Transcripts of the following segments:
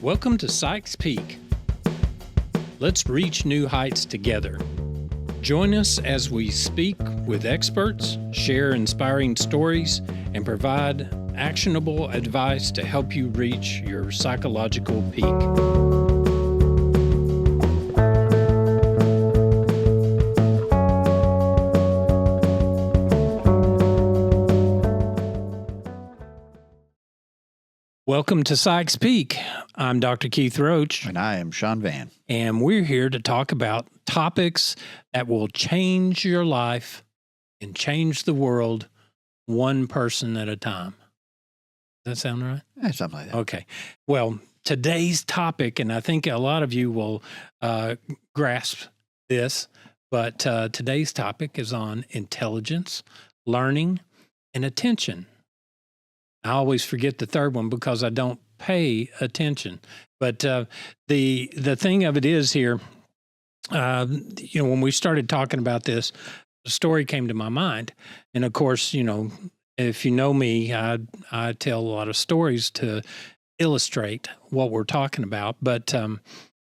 Welcome to Sykes Peak. Let's reach new heights together. Join us as we speak with experts, share inspiring stories, and provide actionable advice to help you reach your psychological peak. Welcome to Sykes Peak. I'm Dr. Keith Roach. And I am Sean Van. And we're here to talk about topics that will change your life and change the world one person at a time. Does that sound right? Yeah, something like that. Okay. Well, today's topic, and I think a lot of you will grasp this, but today's topic is on intelligence, learning, and attention. I always forget the third one because I don't pay attention. But the thing of it is here, when we started talking about this, a story came to my mind. And of course, if you know me, I tell a lot of stories to illustrate what we're talking about. But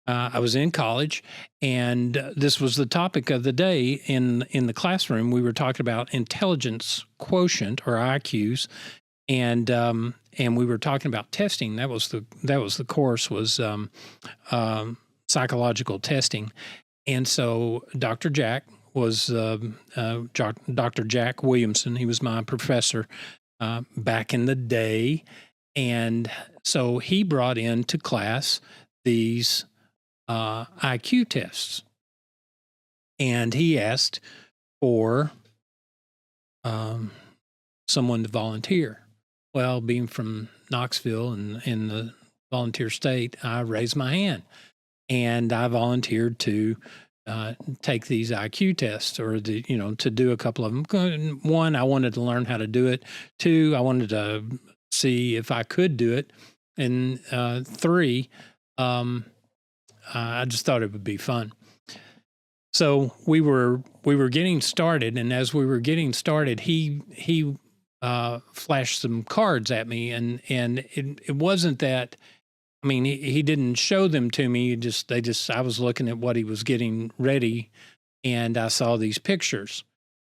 I was in college, and this was the topic of the day in the classroom. We were talking about intelligence quotient, or IQs. And we were talking about testing. That was the course was psychological testing. And so Dr. Jack was Dr. Jack Williamson. He was my professor back in the day. And so he brought into class these IQ tests. And he asked for someone to volunteer. Well, being from Knoxville and in the volunteer state, I raised my hand, and I volunteered to take these IQ tests, or to do a couple of them. One, I wanted to learn how to do it. Two, I wanted to see if I could do it. And three, I just thought it would be fun. So we were getting started, and as we were getting started, he flashed some cards at me, and it wasn't that. I mean, he didn't show them to me. I was looking at what he was getting ready, and I saw these pictures.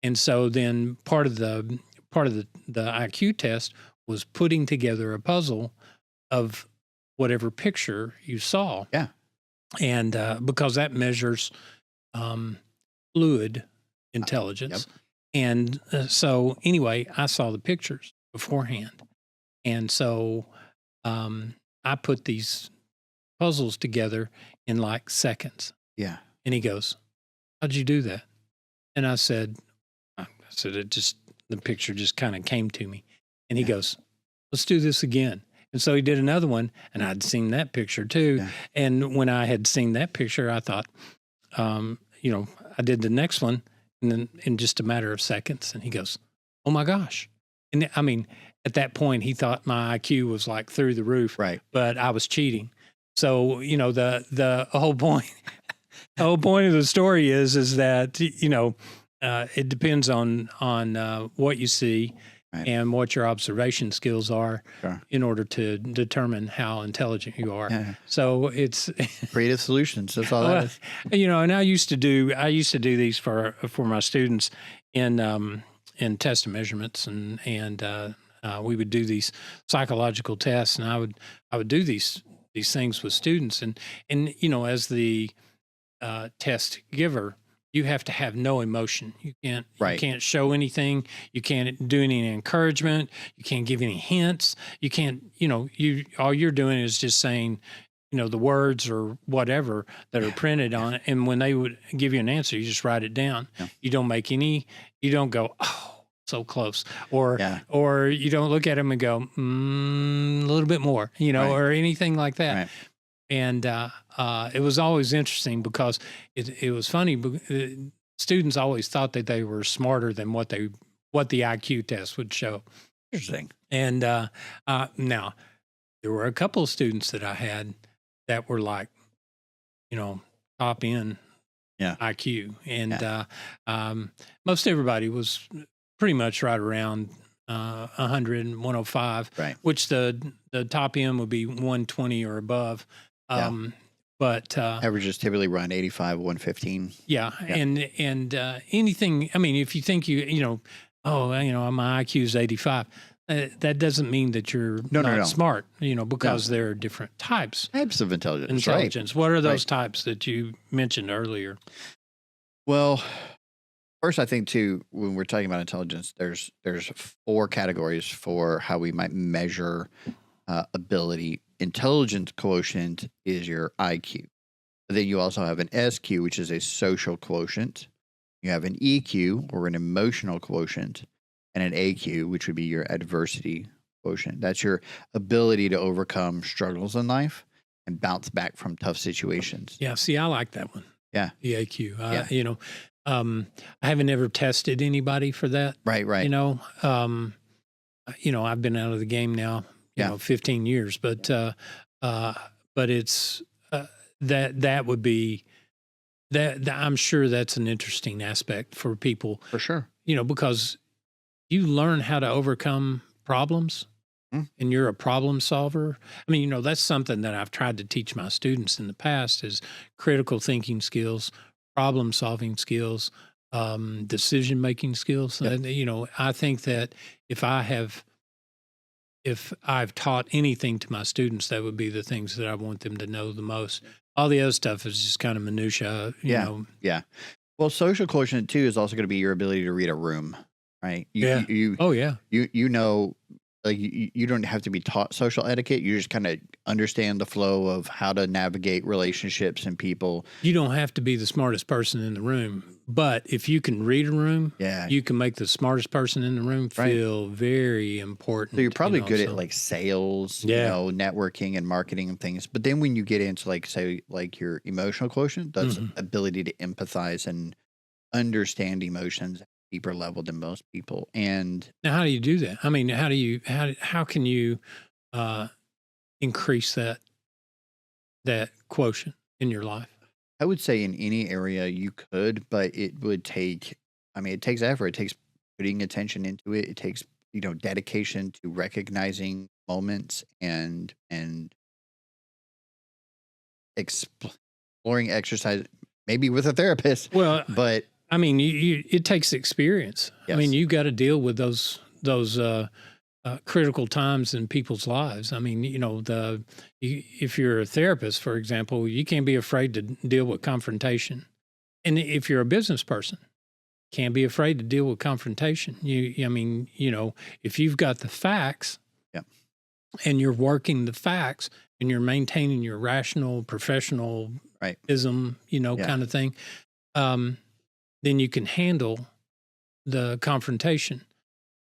And so then part of the IQ test was putting together a puzzle of whatever picture you saw. Yeah. And because that measures fluid intelligence. Yep. And so anyway, I saw the pictures beforehand. And so I put these puzzles together in like seconds. Yeah. And he goes, "How'd you do that?" And I said, the picture just kind of came to me. And he goes, "Let's do this again." And so he did another one, and I'd seen that picture too. Yeah. And when I had seen that picture, I thought, I did the next one. And then in just a matter of seconds, and he goes, "Oh my gosh." And I mean, at that point, he thought my IQ was like through the roof, right? But I was cheating. So, the whole point, the whole point of the story is that, it depends on what you see. Right. And what your observation skills are in order to determine how intelligent you are. Yeah. So it's creative solutions. That's all that is. And I used to do these for my students in test and measurements, and we would do these psychological tests, and I would do these things with students, and as the test giver, you have to have no emotion. You can't show anything. You can't do any encouragement. You can't give any hints. You can't, all you're doing is just saying, the words or whatever that are printed on it. And when they would give you an answer, you just write it down. Yeah. You don't go, "Oh, so close." Or you don't look at them and go, "A little bit more," or anything like that. Right. And it was always interesting because it was funny. Students always thought that they were smarter than what the IQ test would show. Interesting. And now there were a couple of students that I had that were like, top end IQ, and most everybody was pretty much right around 100 and 105, Right. which the top end would be 120 or above. Yeah. But Averages typically run 85, 115. yeah, Yeah. and anything. I mean, if you think my IQ is 85, that doesn't mean that you're No, not no, no. smart. Because there are different types. Types of intelligence. Right. Intelligence. What are those Right. types that you mentioned earlier? Well, first, I think too, when we're talking about intelligence, there's 4 categories for how we might measure ability. Intelligence quotient is your IQ. Then you also have an SQ, which is a social quotient. You have an EQ, or an emotional quotient, and an AQ, which would be your adversity quotient. That's your ability to overcome struggles in life and bounce back from tough situations. Yeah. See, I like that one. Yeah. The AQ. Yeah. I haven't ever tested anybody for that. Right, right. I've been out of the game now, Yeah. 15 years, but it's that would be that I'm sure that's an interesting aspect for people, For sure. because you learn how to overcome problems and you're a problem solver. I mean, that's something that I've tried to teach my students in the past is critical thinking skills, problem solving skills, decision making skills. Yep. And, I think that if I've taught anything to my students, that would be the things that I want them to know the most. All the other stuff is just kind of minutia, you know. Yeah. Well, social quotient too is also going to be your ability to read a room, right? Yeah. Oh, yeah. Like you don't have to be taught social etiquette. You just kind of understand the flow of how to navigate relationships and people. You don't have to be the smartest person in the room, but if you can read a room, Yeah. you can make the smartest person in the room Right. feel very important. So you're probably good so- at like sales, Yeah. networking and marketing and things. But then when you get into like your emotional quotient, that's Mhm. ability to empathize and understand emotions at a deeper level than most people. And Now, how do you do that? I mean, how can you increase that quotient in your life? I would say in any area you could, but it would take, it takes effort. It takes putting attention into it. It takes, dedication to recognizing moments and exploring exercise, maybe with a therapist, Well, but I mean, it takes experience. I mean, Yes. you got to deal with those critical times in people's lives. I mean, if you're a therapist, for example, you can't be afraid to deal with confrontation. And if you're a business person, can't be afraid to deal with confrontation. If you've got the facts, Yeah. and you're working the facts, and you're maintaining your rational professionalism, Right. Yeah. kind of thing, then you can handle the confrontation.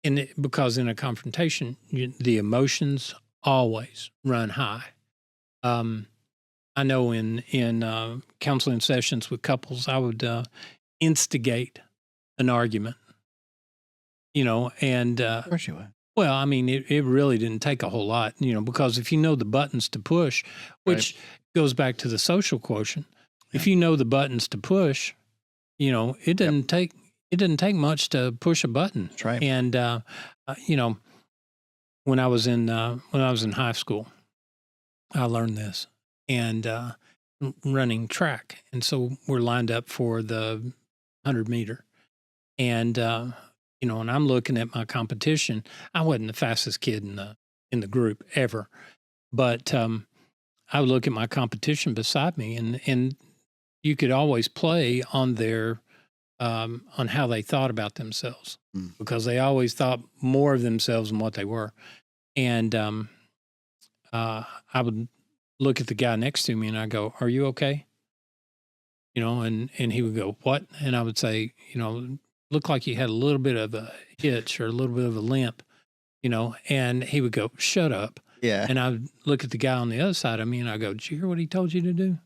And because in a confrontation, the emotions always run high. I know in counseling sessions with couples, I would instigate an argument, and of course you would. well, I mean, it really didn't take a whole lot, because if you know the buttons to push, which goes back to the social quotient, if you know the buttons to push, it doesn't take much to push a button. That's right. And when I was in high school, I learned this and running track, and so we're lined up for the 100-meter, and and I'm looking at my competition. I wasn't the fastest kid in the group ever, but I would look at my competition beside me, and you could always play on their on how they thought about themselves, because they always thought more of themselves than what they were. And I would look at the guy next to me and I go, "Are you okay?" And he would go, "What?" And I would say, "Looked like you had a little bit of a hitch or a little bit of a limp," and he would go, "Shut up." Yeah. And I would look at the guy on the other side of me and I go, "Did you hear what he told you to do?"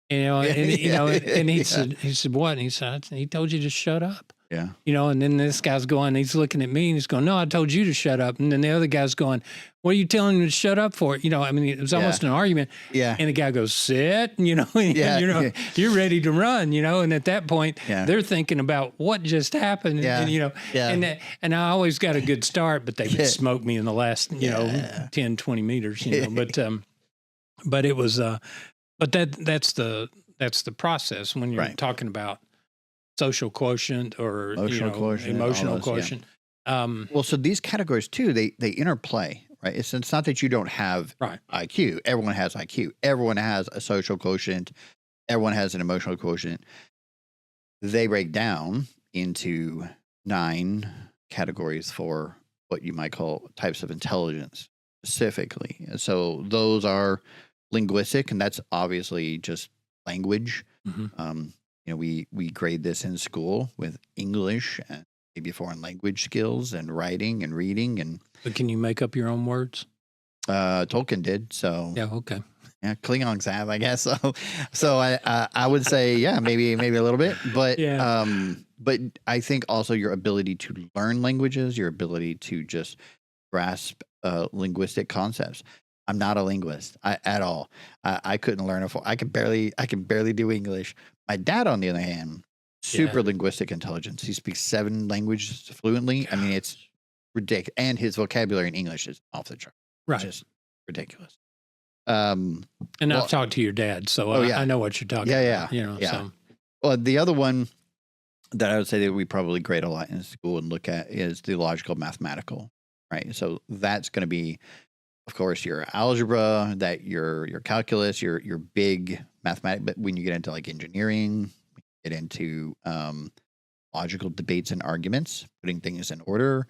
And he said, "What?" And he said, "He told you to shut up." Yeah. And then this guy's going, he's looking at me and he's going, no, I told you to shut up. And then the other guy's going, what are you telling him to shut up for? I mean, it was almost an argument. Yeah. And the guy goes, sit, and, Yeah. you're ready to run, and at that point Yeah. they're thinking about what just happened. Yeah. And, and I always got a good start, but they would Yeah. smoke me in the last, 10, 20 meters, but it was, but that's the process when you're Right. talking about social quotient or Emotional quotient, emotional all those, yeah. quotient. Well, so these categories too, they interplay, right? It's not that you don't have Right. IQ. Everyone has IQ. Everyone has a social quotient. Everyone has an emotional quotient. They break down into 9 categories for what you might call types of intelligence specifically. And so those are linguistic, and that's obviously just language. Mhm. We grade this in school with English and maybe foreign language skills and writing and reading, and But can you make up your own words? Tolkien did. So Yeah. Okay. yeah, Klingons have, I guess. So I would say maybe a little bit, but Yeah. but I think also your ability to learn languages, your ability to just grasp linguistic concepts. I'm not a linguist at all. I couldn't learn I can barely do English. My dad, on the other hand, super Yeah. linguistic intelligence. He speaks 7 languages fluently. I mean, it's ridiculous, and his vocabulary in English is off the chart. Right. It's just ridiculous. And well- I've talked to your dad, so Oh, I, yeah. I know what you're talking Yeah, about. yeah. So Well, the other one that I would say that we probably grade a lot in school and look at is the logical mathematical, right? So that's going to be, of course, your algebra, your calculus, your big mathematics. But when you get into like engineering, get into logical debates and arguments, putting things in order.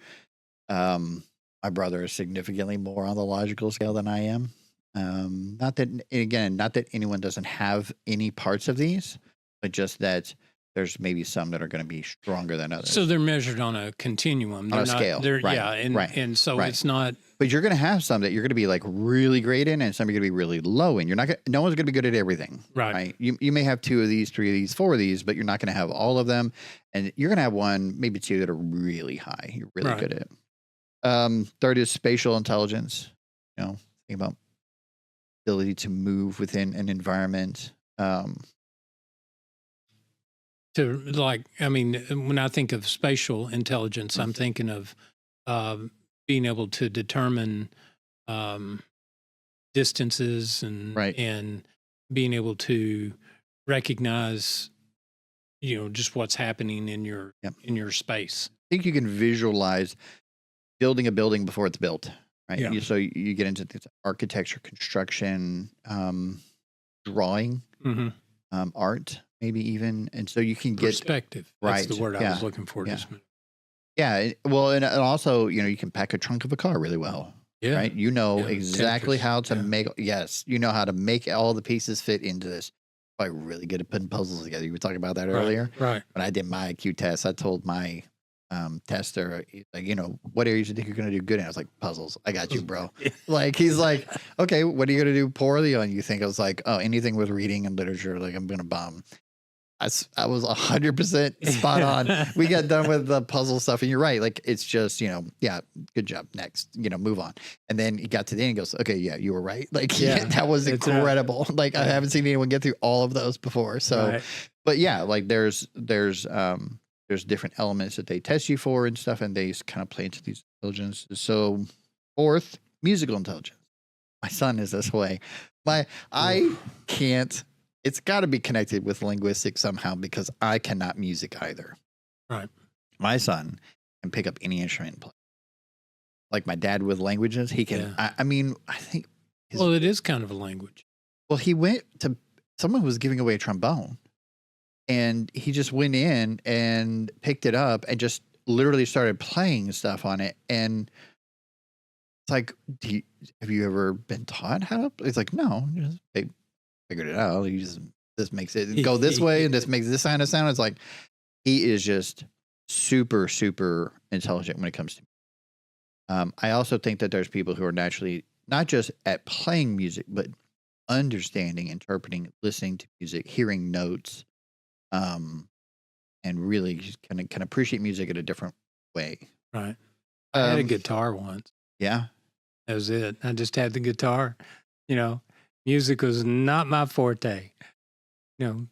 My brother is significantly more on the logical scale than I am. Not that anyone doesn't have any parts of these, but just that there's maybe some that are going to be stronger than others. So they're measured on a continuum. On They're a not, scale, They're, right, Yeah. And, right, and so right. it's not. But you're going to have some that you're going to be like really great in, and some you're going to be really low in. No one's going to be good at everything. Right. You may have 2 of these, 3 of these, 4 of these, but you're not going to have all of them. And you're going to have 1, maybe 2 that are really high. You're really Right. good at. Third is spatial intelligence. Think about ability to move within an environment. When I think of spatial intelligence, I'm thinking of being able to determine distances and Right. and being able to recognize, just what's happening in your Yep. in your space. I think you can visualize building a building before it's built, right? Yeah. So you get into this architecture, construction, drawing, Mm-hmm. art, maybe even, and so you can get Perspective. That's right, the word I yeah, was looking for. yeah. Just a minute. well, and also you can pack a trunk of a car really well, Yeah. right? You know Yeah, exactly Tetris, how to yeah. make. Yes, you know how to make all the pieces fit into this. Probably really good at putting puzzles together. You were talking about that earlier. Right. When I did my IQ test, I told my tester, he's like, what areas you think you're going to do good in? I was like, puzzles. I got you, bro. Like, he's like, okay, what are you going to do poorly on? You think I was like, oh, anything with reading and literature, like I'm going to bomb. I was 100% spot on. We got done with the puzzle stuff, and you're right. Like, it's just, yeah, good job. Next, move on. And then he got to the end and goes, okay, yeah, you were right. Like, Yeah, that was it's incredible. Like, I haven't seen anyone get through all of those before. So, Right. but yeah, like there's different elements that they test you for and stuff, and they kind of play into these intelligences. So, fourth, musical intelligence. My son is this way. I can't. It's got to be connected with linguistics somehow because I cannot music either. Right. My son can pick up any instrument and play. Like my dad with languages, he can. Yeah. I think. Well, it is kind of a language. Well, he went to someone was giving away a trombone, and he just went in and picked it up and just literally started playing stuff on it. And it's like, have you ever been taught how to? It's like, no, just figured it out. This makes it go this way, and this makes this kind of sound. It's like he is just super, super intelligent when it comes to. I also think that there's people who are naturally not just at playing music, but understanding, interpreting, listening to music, hearing notes. and really just can appreciate music in a different way. Right. I had a Um, guitar once. yeah, That was it. I just had the guitar. You know, music was not my forte. You know,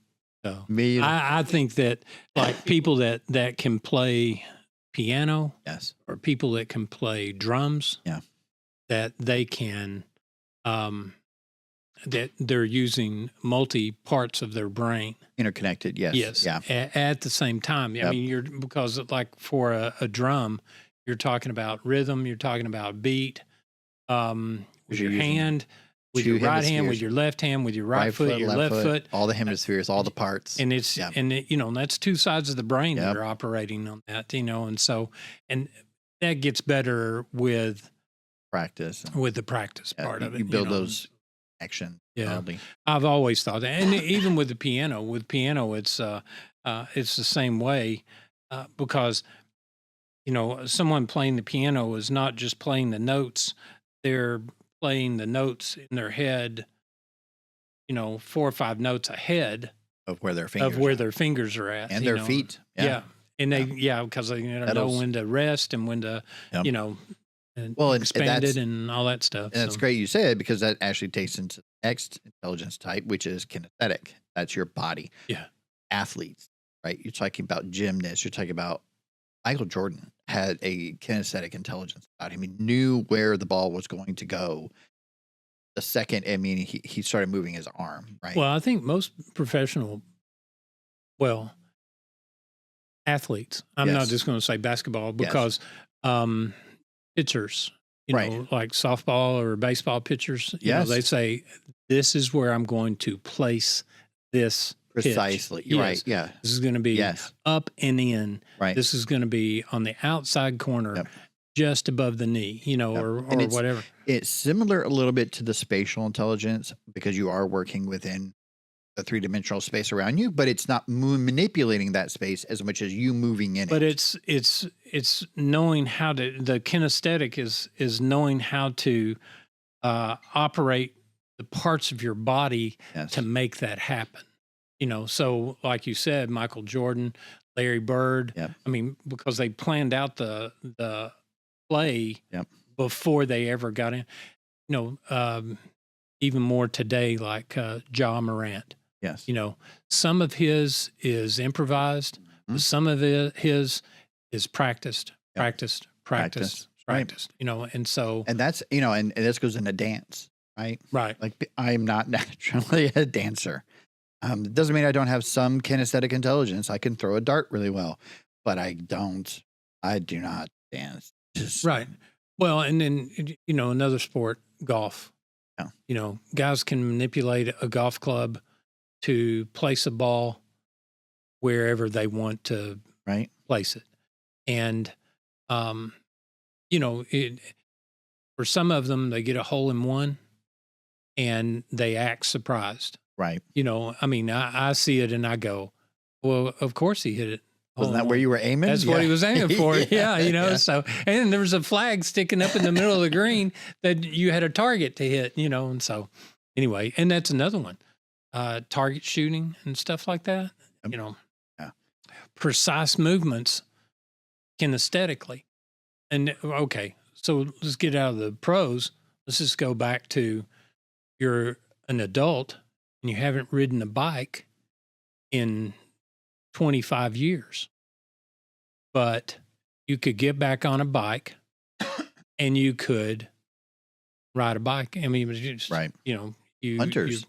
so me, I think that like people that can play piano yes, or people that can play drums, yeah, that they can that they're using multi parts of their brain. interconnected. Yes, Yes, yeah, at the same time. I yep. mean, you're because like for a drum, you're talking about rhythm, you're talking about beat, with You're your using hand, with two your right hand, with hemispheres, your left hand, with your right foot, your left left foot, all the hemispheres, all the parts. and it's Yeah, and it, that's two sides of the brain that yep. are operating on that. And so and that gets better with Practice. the practice part of it. You build those action. Yeah, I've always thought that, and even with the piano, it's the same way, because someone playing the piano is not just playing the notes; they're playing the notes in their head, 4 or 5 notes ahead Of where their of fingers where are. their fingers are at, And their feet. Yeah, and they Yeah. because they know Pedals. when to rest and when to Yep. And Well, and expand that's- it and all that stuff. And that's So, great you said, because that actually takes into the next intelligence type, which is kinesthetic. That's your body. Yeah. Athletes, right? You're talking about gymnasts. You're talking about Michael Jordan had a kinesthetic intelligence about him. He knew where the ball was going to go the second, he started moving his arm, right? well, I think most professional, athletes. I'm not Yes. just going to say basketball Yes. because pitchers, Right. like softball or baseball pitchers, Yes. they say this is where I'm going to place this pitch. Precisely. You're right. Yes. Yeah. This is going to be Yes. up and in. Right. This is going to be on the outside corner, Yep. just above the knee, or And it's- whatever. It's similar a little bit to the spatial intelligence, because you are working within the three-dimensional space around you, but it's not manipulating that space as much as you moving in But it. it's knowing how to. The kinesthetic is knowing how to operate the parts of your body Yes. to make that happen. So like you said, Michael Jordan, Larry Bird. Yep. I mean, because they planned out the play Yep. before they ever got in. Even more today, like Ja Morant. Yes. Some of his is improvised, but Mhm. some of his is practiced, Yep. practiced, Practice, right. practiced. And so And that's, and this goes into dance, right? right, Like, I'm not naturally a dancer. It doesn't mean I don't have some kinesthetic intelligence. I can throw a dart really well, but I do not dance. Just, right. Well, and then another sport, golf. Yeah. Guys can manipulate a golf club to place a ball wherever they want to right. place it. And, for some of them, they get a hole in one and they act surprised. Right. I see it and I go, well, of course he hit it. Wasn't that where you were aiming? That's what he was aiming for. Yeah. Yeah. So, and there was a flag sticking up in the middle of the green that you had a target to hit, and so anyway, and that's another one, target shooting and stuff like that, Yeah. precise movements kinesthetically. And okay, so let's get out of the pros. Let's just go back to you're an adult and you haven't ridden a bike in 25 years, but you could get back on a bike and you could ride a bike. I mean, it was just, Right. Hunters,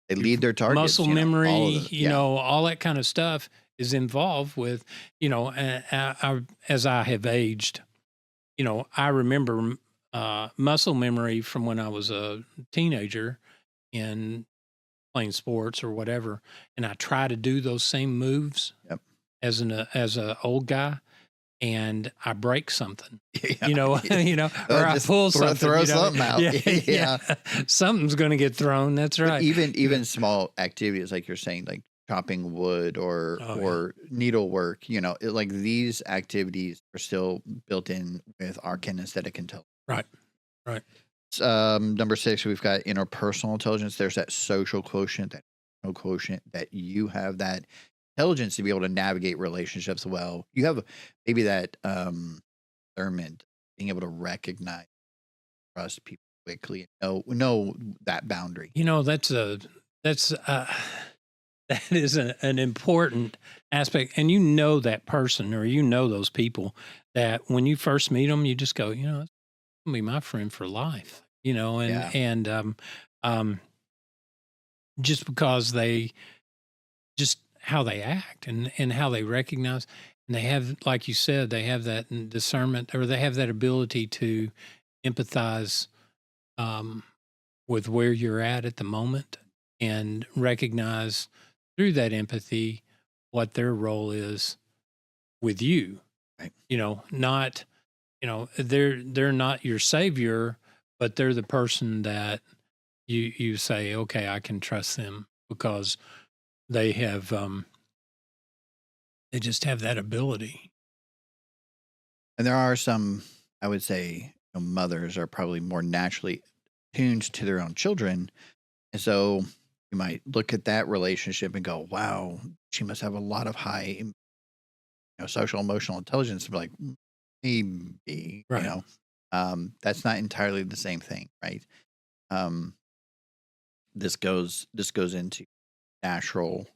They lead their targets. muscle all memory, of the- all that kind of stuff is involved with, as I have aged, I remember muscle memory from when I was a teenager and playing sports or whatever, and I try to do those same moves Yep. as a old guy, and I break something, Yeah. or I Just pull something, throw something out. Yeah. Something's going to get thrown. That's But right. even small activities, like you're saying, like chopping wood or Oh, yeah. or needlework, like these activities are still built in with our kinesthetic intelligence. Right. Right. Number 6, we've got interpersonal intelligence. There's that social quotient, that emotional quotient, that you have that intelligence to be able to navigate relationships well. You have maybe that discernment, being able to recognize, trust people quickly, and know that boundary. You know, that's that is an important aspect, and you know that person or you know those people that when you first meet them, you just go, you know, it's gonna be my friend for life. You know, Yeah. um, just because they just how they act and how they recognize and they have, like you said, they have that discernment or they have that ability to empathize um, with where you're at the moment and recognize through that empathy what their role is with you. Right. You know, not they're not your savior, but they're the person that you say, okay, I can trust them because they have they just have that ability. And there are some, I would say, mothers are probably more naturally tuned to their own children. And so you might look at that relationship and go, wow, she must have a lot of high, social emotional intelligence. Be like, maybe, Right. that's not entirely the same thing, right? Um, this goes into natural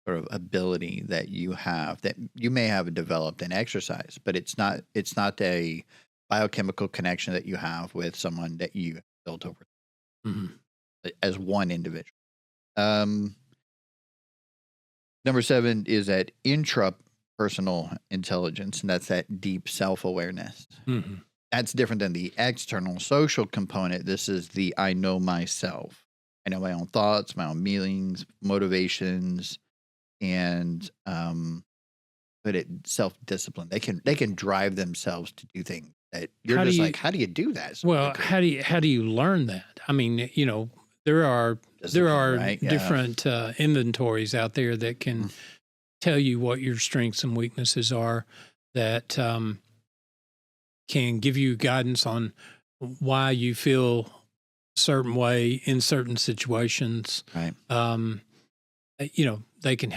sort of ability that you have that you may have developed and exercise, but it's not a biochemical connection that you have with someone that you built over Mhm. as one individual. Um, Number 7 is that intrapersonal intelligence, and that's that deep self-awareness. Mhm. That's different than the external social component. This is the I know myself. I know my own thoughts, my own feelings, motivations, and but it self-discipline. They can drive themselves to do things that you're How do just you like, how do you do that so well, quickly? how do you learn that? I mean, you know, there are Discipline, right? Yeah. different inventories out there that Mm. can tell you what your strengths and weaknesses are that can give you guidance on why you feel a certain way in certain situations. Right. You know, they can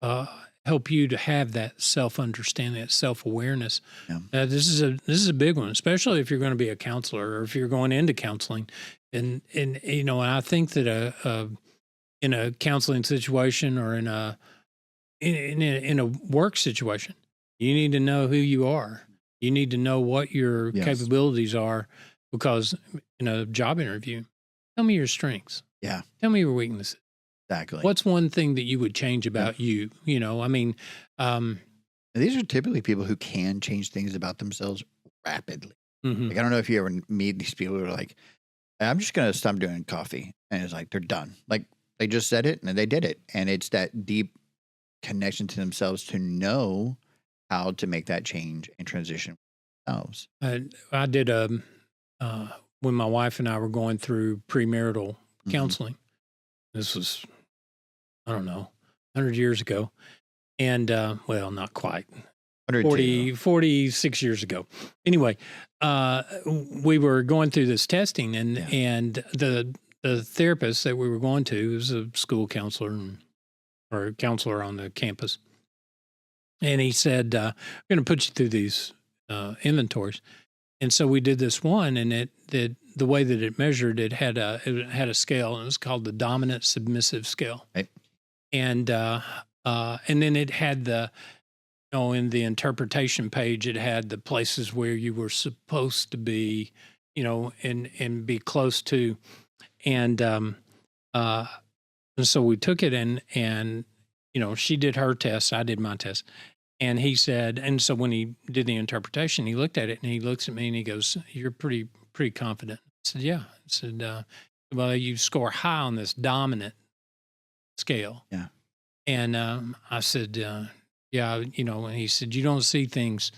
uh, help you to have that self understanding, that self awareness. Yeah. This is a big one, especially if you're going to be a counselor or if you're going into counseling. And you know, I think that in a counseling situation or in a work situation, you need to know who you are. You need to know what your Yes. capabilities are because in a job interview, tell me your strengths. Yeah. Tell me your weaknesses. Exactly. What's one thing that you would change about you? You know, I mean, um, And these are typically people who can change things about themselves rapidly. mhm. Like, I don't know if you ever meet these people who are like, I'm just going to stop doing coffee. And it's like, they're done. Like, they just said it and they did it. And it's that deep connection to themselves to know how to make that change and transition themselves. I did uh, when my wife and I were going through premarital Mhm. counseling. This was, I don't know, 100 years ago. And well, not quite. 102. 46 years ago. Anyway, we were going through this testing Yeah. and the therapist that we were going to was a school counselor or a counselor on the campus. And he said, "I'm going to put you through these inventories." And so we did this one, and the way that it measured it had a scale, and it was called the dominant submissive scale. Right. And then it had in the interpretation page, it had the places where you were supposed to be, and be close to, and uh, and so we took it and she did her test, I did my test, and he said, and so when he did the interpretation, he looked at it and he looks at me and he goes, "You're pretty confident." I said, "Yeah." I said, "Well, you score high on this dominant scale." Yeah. And I said, "Yeah, and he said, "You don't see things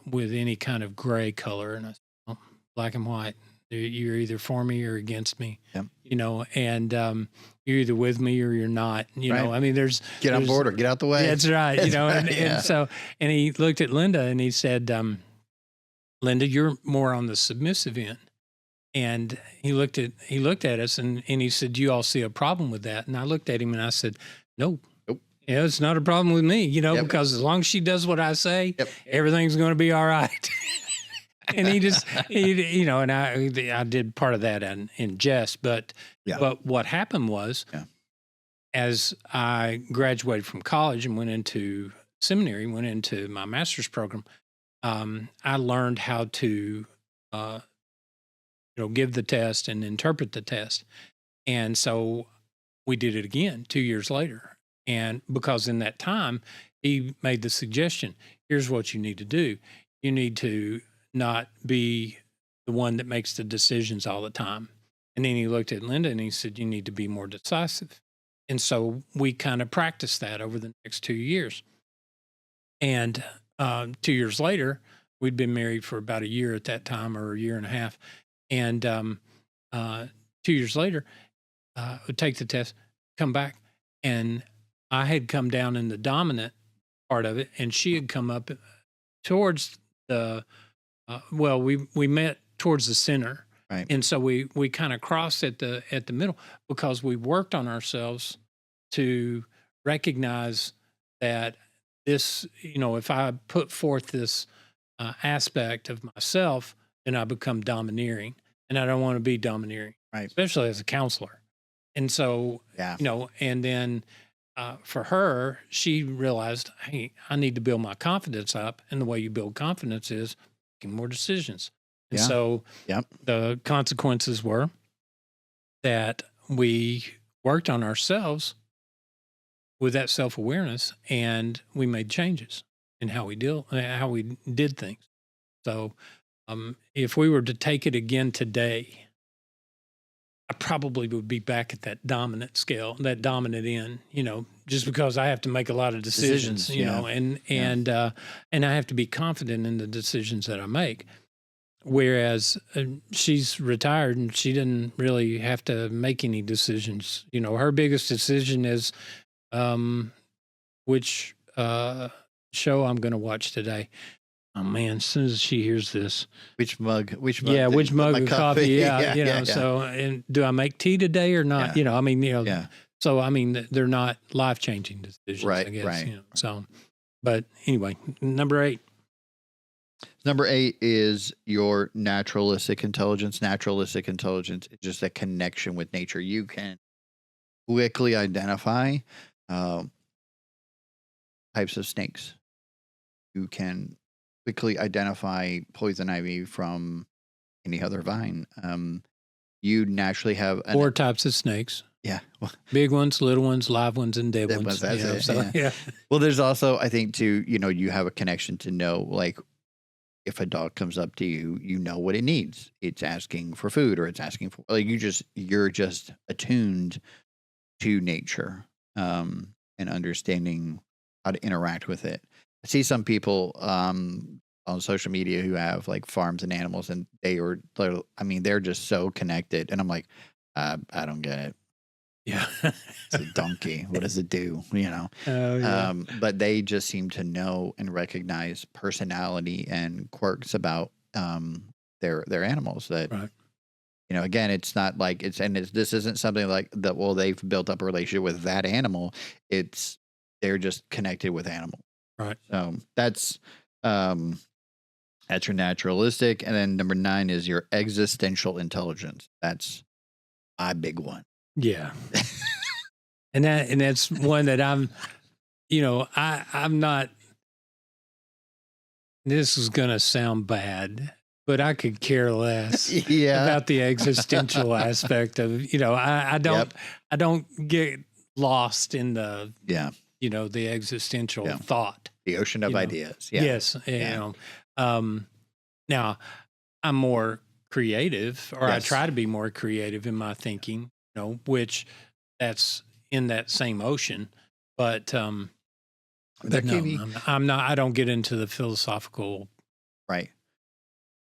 with any kind of gray color." And I said, "Well, black and white. You're either for me or against me, Yep. and you're either with me or you're not. Right. I mean, Get on board or get out the way. That's right. That's And, right, yeah. and so, and he looked at Linda and he said, Linda, you're more on the submissive end. And he looked at us and he said, "Do you all see a problem with that?" And I looked at him and I said, "No." Nope. Yeah, it's not a problem with me, Yep. because as long as she does what I say, Yep. everything's going to be all right. And and I did part of that in jest, but Yeah. what happened was, Yeah. as I graduated from college and went into seminary, went into my master's program, I learned how to, uh, give the test and interpret the test. And so we did it again 2 years later. And because in that time, he made the suggestion, here's what you need to do. You need to not be the one that makes the decisions all the time. And then he looked at Linda and he said, you need to be more decisive. And so we kind of practiced that over the next 2 years. And 2 years later, we'd been married for about a year at that time, or a year and a half. And 2 years later, would take the test, come back, and I had come down in the dominant part of it, and she had come up towards the. We met towards the center, Right. and so we kind of crossed at the middle, because we worked on ourselves to recognize that this, if I put forth this aspect of myself, then I become domineering, and I don't want to be domineering, Right. especially as a counselor. And so, Yeah. and then for her, she realized, hey, I need to build my confidence up. And the way you build confidence is making more decisions. And Yeah. so Yep. the consequences were that we worked on ourselves with that self-awareness, and we made changes in how we did things. So if we were to take it again today, I probably would be back at that dominant scale, that dominant end, just because I have to make a lot of decisions, Decisions, and I have to be confident in the decisions that I make. Whereas she's retired and she didn't really have to make any decisions. Her biggest decision is which show I'm going to watch today. Oh man! As soon as she hears this, Which mug? yeah, which mug my of coffee? Yeah, yeah. So, and do I make tea today or not? Yeah. Yeah. So, they're not life changing decisions, Right, I guess. right. So, but anyway, number 8. Number 8 is your naturalistic intelligence. Naturalistic intelligence is just a connection with nature. You can quickly identify types of snakes. You can quickly identify poison ivy from any other vine. You naturally have 4 types of snakes: yeah. big ones, little ones, live ones, and dead Dead ones. ones, that's it, Yeah. Well, there's also, I think, too, you have a connection to know, like, if a dog comes up to you, you know what it needs. It's asking for food, or it's asking for, like, you're just attuned to nature, and understanding how to interact with it. I see some people on social media who have like farms and animals, and they're just so connected. And I'm like, I don't get it. Yeah. It's a donkey. What does it do? Oh, yeah. But they just seem to know and recognize personality and quirks about their animals that, Right. again, it's not like this isn't something like that. Well, they've built up a relationship with that animal. They're just connected with animals. Right. So that's your naturalistic. And then number 9 is your existential intelligence. That's my big one. Yeah. and that's one that I'm not, this is going to sound bad, but I could care less Yeah. about the existential aspect of, I don't, Yep. I don't get lost in the, Yeah. the existential Yeah. thought. The ocean of ideas. Yeah. Yes. Yeah. Now I'm more creative, or Yes. I try to be more creative in my thinking, which that's in that same ocean, but no, I'm not, I don't get into the philosophical Right.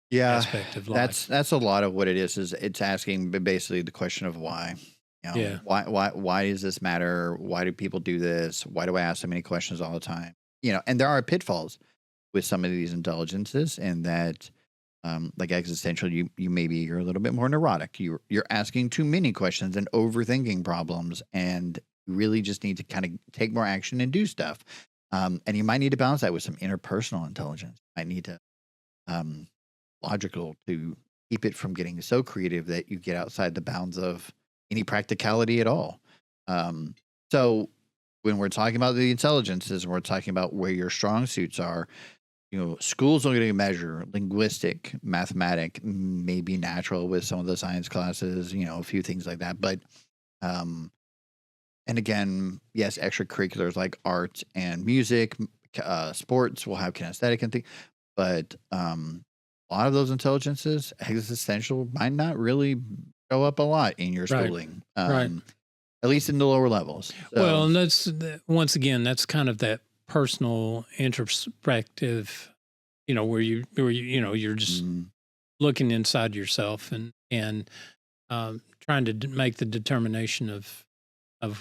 Yeah. aspect of life. That's a lot of what it is it's asking basically the question of why. Yeah. Why does this matter? Why do people do this? Why do I ask so many questions all the time? And there are pitfalls with some of these intelligences, and that like existential, you're a little bit more neurotic. You're asking too many questions and overthinking problems, and You really just need to kind of take more action and do stuff. And you might need to balance that with some interpersonal intelligence. You might need to um, logical to keep it from getting so creative that you get outside the bounds of any practicality at all. So when we're talking about the intelligences, and we're talking about where your strong suits are, schools are going to measure linguistic, mathematic, maybe natural with some of the science classes, a few things like that. But, and again, yes, extracurriculars like art and music, sports will have kinesthetic and things, but a lot of those intelligences, existential, might not really show up a lot in your Right. schooling, Right. at least in the lower levels. Well, So, and once again, that's kind of that personal introspective, you're just mm, looking inside yourself and trying to make the determination of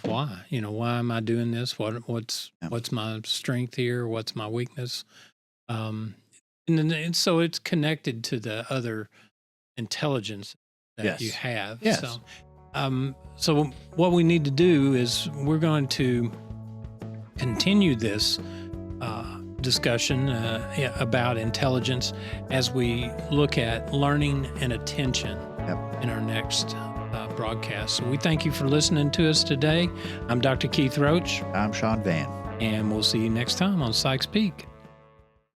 why. Why am I doing this? What's yeah. what's my strength here? What's my weakness? Um, and so it's connected to the other intelligence that you Yes. have. Yes. So what we need to do is we're going to continue this discussion about intelligence as we look at learning and attention Yep. in our next broadcast. So we thank you for listening to us today. I'm Dr. Keith Roach, I'm Sean Van. and we'll see you next time on Sykes Peak.